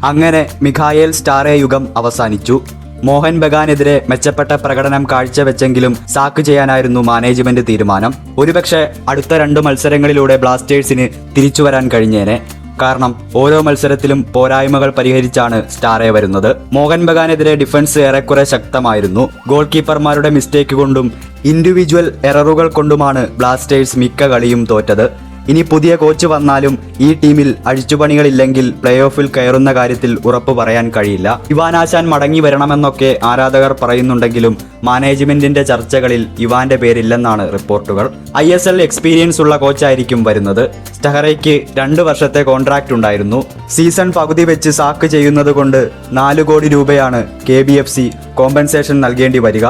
അങ്ങനെ Mikhail Stahre യുഗം അവസാനിച്ചു. മോഹൻ ബഗാനെതിരെ മെച്ചപ്പെട്ട പ്രകടനം കാഴ്ചവെച്ചെങ്കിലും സാക്ക് ചെയ്യാനായിരുന്നു മാനേജ്മെന്റ് തീരുമാനം. ഒരുപക്ഷെ അടുത്ത 2 മത്സരങ്ങളിലൂടെ ബ്ലാസ്റ്റേഴ്സിന് തിരിച്ചുവരാൻ കഴിഞ്ഞേനെ. കാരണം ഓരോ മത്സരത്തിലും പോരായ്മകൾ പരിഹരിച്ചാണ് സ്റ്റാറെ വരുന്നത്. മോഹൻ ബഗാനെതിരെ ഡിഫൻസ് ഏറെക്കുറെ ശക്തമായിരുന്നു. ഗോൾ കീപ്പർമാരുടെ മിസ്റ്റേക്ക് കൊണ്ടും ഇൻഡിവിജ്വൽ എററുകൾ കൊണ്ടുമാണ് ബ്ലാസ്റ്റേഴ്സ് മിക്ക കളിയും തോറ്റത്. ഇനി പുതിയ കോച്ച് വന്നാലും ഈ ടീമിൽ അഴിച്ചുപണികളില്ലെങ്കിൽ പ്ലേ ഓഫിൽ കയറുന്ന കാര്യത്തിൽ ഉറപ്പു പറയാൻ കഴിയില്ല. ഇവാനാശാൻ മടങ്ങി വരണമെന്നൊക്കെ ആരാധകർ പറയുന്നുണ്ടെങ്കിലും മാനേജ്മെന്റിന്റെ ചർച്ചകളിൽ ഇവാന്റെ പേരില്ലെന്നാണ് റിപ്പോർട്ടുകൾ. ISL എക്സ്പീരിയൻസ് ഉള്ള കോച്ചായിരിക്കും വരുന്നത്. സ്റ്റഹറയ്ക്ക് 2 വർഷത്തെ കോൺട്രാക്റ്റ് ഉണ്ടായിരുന്നു. സീസൺ പകുതി വെച്ച് സാക്ക് ചെയ്യുന്നത് കൊണ്ട് 4 കോടി രൂപയാണ് KBFC കോമ്പൻസേഷൻ നൽകേണ്ടി വരിക.